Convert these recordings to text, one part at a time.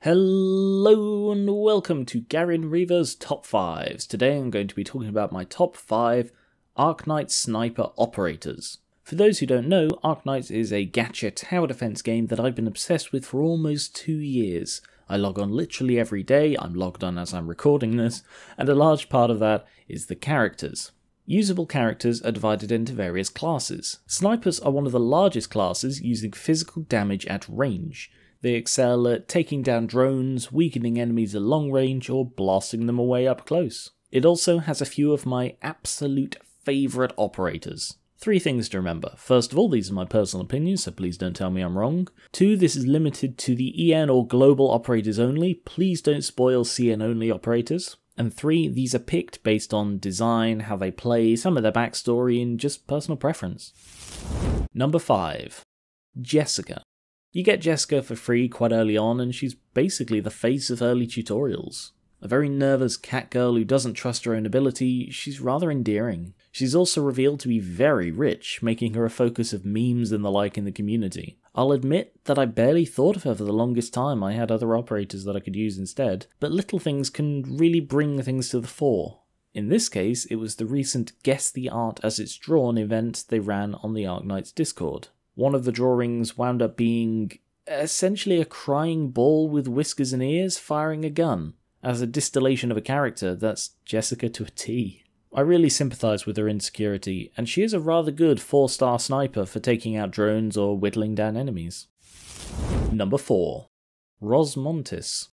Hello and welcome to Gar1onriva's Top 5s. Today I'm going to be talking about my top 5 Arknights sniper operators. For those who don't know, Arknights is a gacha tower defense game that I've been obsessed with for almost 2 years. I log on literally every day, I'm logged on as I'm recording this, and a large part of that is the characters. Usable characters are divided into various classes. Snipers are one of the largest classes using physical damage at range. They excel at taking down drones, weakening enemies at long range, or blasting them away up close. It also has a few of my absolute favourite operators. 3 things to remember. First of all, these are my personal opinions, so please don't tell me I'm wrong. 2, this is limited to the EN or global operators only. Please don't spoil CN only operators. And 3, these are picked based on design, how they play, some of their backstory, and just personal preference. Number 5. Jessica. You get Jessica for free quite early on, and she's basically the face of early tutorials. A very nervous cat girl who doesn't trust her own ability, she's rather endearing. She's also revealed to be very rich, making her a focus of memes and the like in the community. I'll admit that I barely thought of her for the longest time. I had other operators that I could use instead, but little things can really bring things to the fore. In this case, it was the recent Guess the Art as It's Drawn event they ran on the Arknights Discord. One of the drawings wound up being essentially a crying ball with whiskers and ears firing a gun. As a distillation of a character, that's Jessica to a T. I really sympathise with her insecurity, and she is a rather good 4-star sniper for taking out drones or whittling down enemies. Number 4. Rosmontis.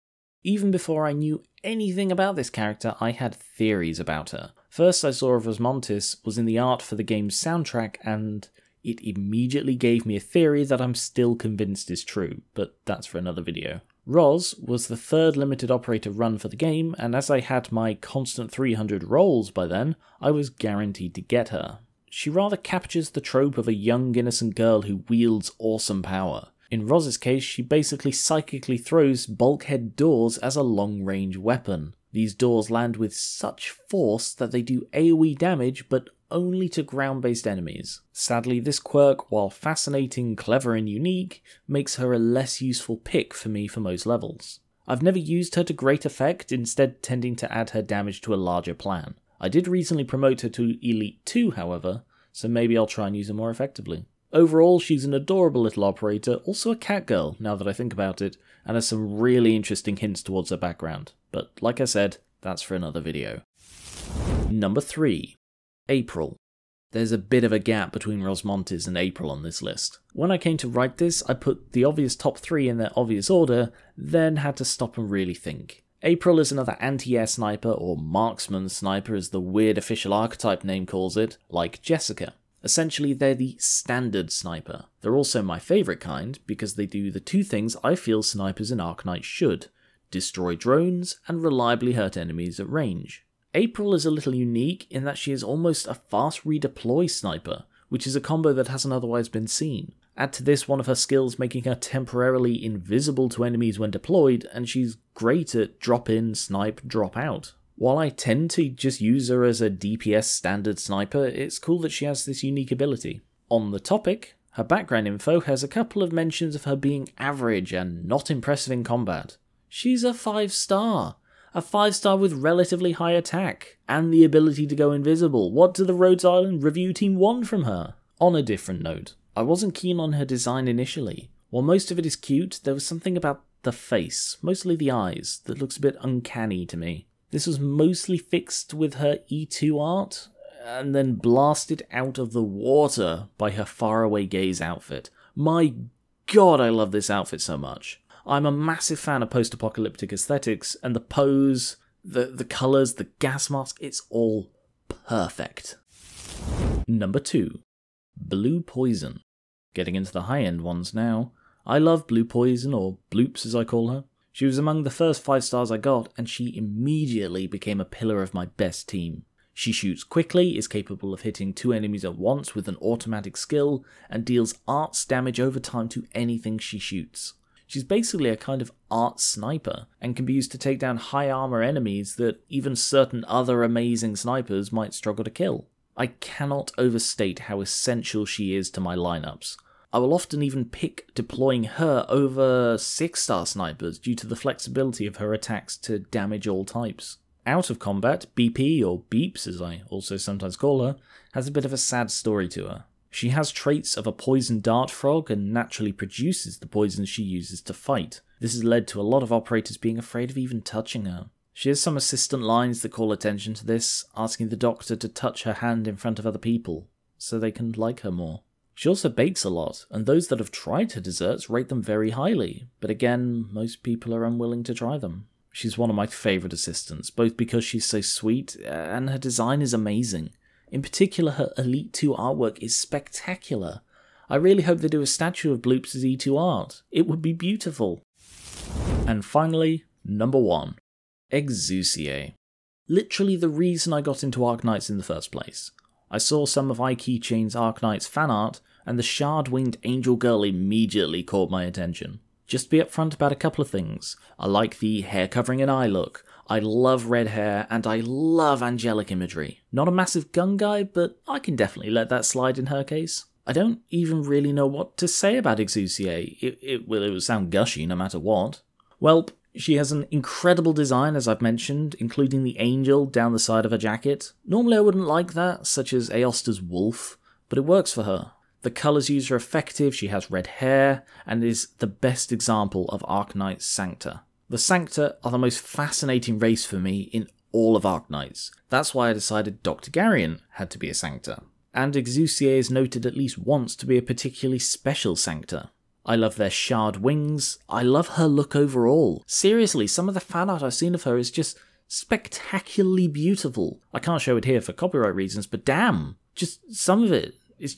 Even before I knew anything about this character, I had theories about her. First I saw Rosmontis was in the art for the game's soundtrack, and it immediately gave me a theory that I'm still convinced is true, but that's for another video. Ros was the 3rd limited operator run for the game, and as I had my constant 300 rolls by then, I was guaranteed to get her. She rather captures the trope of a young innocent girl who wields awesome power. In Ros's case, she basically psychically throws bulkhead doors as a long-range weapon. These doors land with such force that they do AoE damage, but only to ground-based enemies. Sadly, this quirk, while fascinating, clever and unique, makes her a less useful pick for me for most levels. I've never used her to great effect, instead tending to add her damage to a larger plan. I did recently promote her to Elite 2, however, so maybe I'll try and use her more effectively. Overall, she's an adorable little operator, also a cat girl, now that I think about it, and has some really interesting hints towards her background. But like I said, that's for another video. Number 3. April. There's a bit of a gap between Rosmontis and April on this list. When I came to write this, I put the obvious top 3 in their obvious order, then had to stop and really think. April is another anti-air sniper, or marksman sniper as the weird official archetype name calls it, like Jessica. Essentially, they're the standard sniper. They're also my favourite kind, because they do the 2 things I feel snipers in Arknights should: destroy drones and reliably hurt enemies at range. April is a little unique in that she is almost a fast redeploy sniper, which is a combo that hasn't otherwise been seen. Add to this one of her skills making her temporarily invisible to enemies when deployed, and she's great at drop in, snipe, drop out. While I tend to just use her as a DPS standard sniper, it's cool that she has this unique ability. On the topic, her background info has a couple of mentions of her being average and not impressive in combat. She's a 5-star. A 5-star with relatively high attack, and the ability to go invisible. What do the Rhodes Island review team want from her? On a different note, I wasn't keen on her design initially. While most of it is cute, there was something about the face, mostly the eyes, that looks a bit uncanny to me. This was mostly fixed with her E2 art, and then blasted out of the water by her faraway gaze outfit. My god, I love this outfit so much. I'm a massive fan of post-apocalyptic aesthetics, and the pose, the colours, the gas mask, it's all perfect. Number 2. Blue Poison. Getting into the high-end ones now. I love Blue Poison, or Bloops as I call her. She was among the first 5 stars I got, and she immediately became a pillar of my best team. She shoots quickly, is capable of hitting 2 enemies at once with an automatic skill, and deals arts damage over time to anything she shoots. She's basically a kind of art sniper, and can be used to take down high armor enemies that even certain other amazing snipers might struggle to kill. I cannot overstate how essential she is to my lineups. I will often even pick deploying her over 6-star snipers due to the flexibility of her attacks to damage all types. Out of combat, BP, or Beeps as I also sometimes call her, has a bit of a sad story to her. She has traits of a poison dart frog and naturally produces the poisons she uses to fight. This has led to a lot of operators being afraid of even touching her. She has some assistant lines that call attention to this, asking the doctor to touch her hand in front of other people, so they can like her more. She also baits a lot, and those that have tried her desserts rate them very highly, but again, most people are unwilling to try them. She's one of my favourite assistants, both because she's so sweet, and her design is amazing. In particular, her Elite 2 artwork is spectacular. I really hope they do a statue of Bloops' E2 art. It would be beautiful. And finally, number 1. Exusiae. Literally the reason I got into Arknights in the first place. I saw some of iKeychain's Arknights fan art, and the shard-winged angel girl immediately caught my attention. Just to be upfront about a couple of things. I like the hair covering and eye look. I love red hair, and I love angelic imagery. Not a massive gun guy, but I can definitely let that slide in her case. I don't even really know what to say about Exusiae. It would sound gushy no matter what. Well, she has an incredible design, as I've mentioned, including the angel down the side of her jacket. Normally I wouldn't like that, such as Aosta's wolf, but it works for her. The colours used are effective, she has red hair, and is the best example of Arknight's Sancta. The Sancta are the most fascinating race for me in all of Arknights. That's why I decided Dr. Gar1on had to be a Sancta. And Exusiae is noted at least once to be a particularly special Sancta. I love their shard wings, I love her look overall. Seriously, some of the fan art I've seen of her is just spectacularly beautiful. I can't show it here for copyright reasons, but damn, just some of it. It's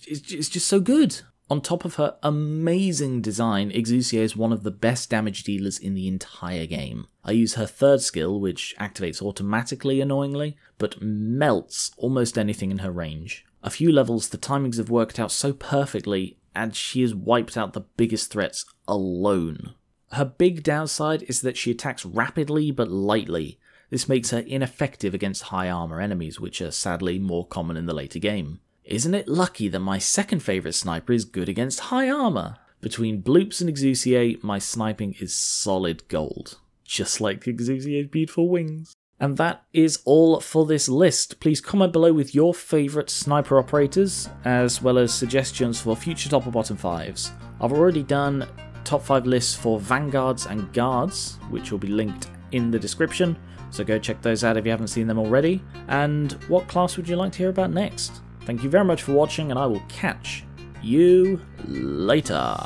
just so good. On top of her amazing design, Exusiae is one of the best damage dealers in the entire game. I use her third skill, which activates automatically annoyingly, but melts almost anything in her range. A few levels, the timings have worked out so perfectly, and she has wiped out the biggest threats alone. Her big downside is that she attacks rapidly but lightly. This makes her ineffective against high armor enemies, which are sadly more common in the later game. Isn't it lucky that my second favourite sniper is good against high armour? Between Bloops and Exusiae, my sniping is solid gold. Just like Exusiae's beautiful wings. And that is all for this list. Please comment below with your favourite sniper operators, as well as suggestions for future top or bottom 5s. I've already done top 5 lists for Vanguards and Guards, which will be linked in the description, so go check those out if you haven't seen them already. And what class would you like to hear about next? Thank you very much for watching, and I will catch you later.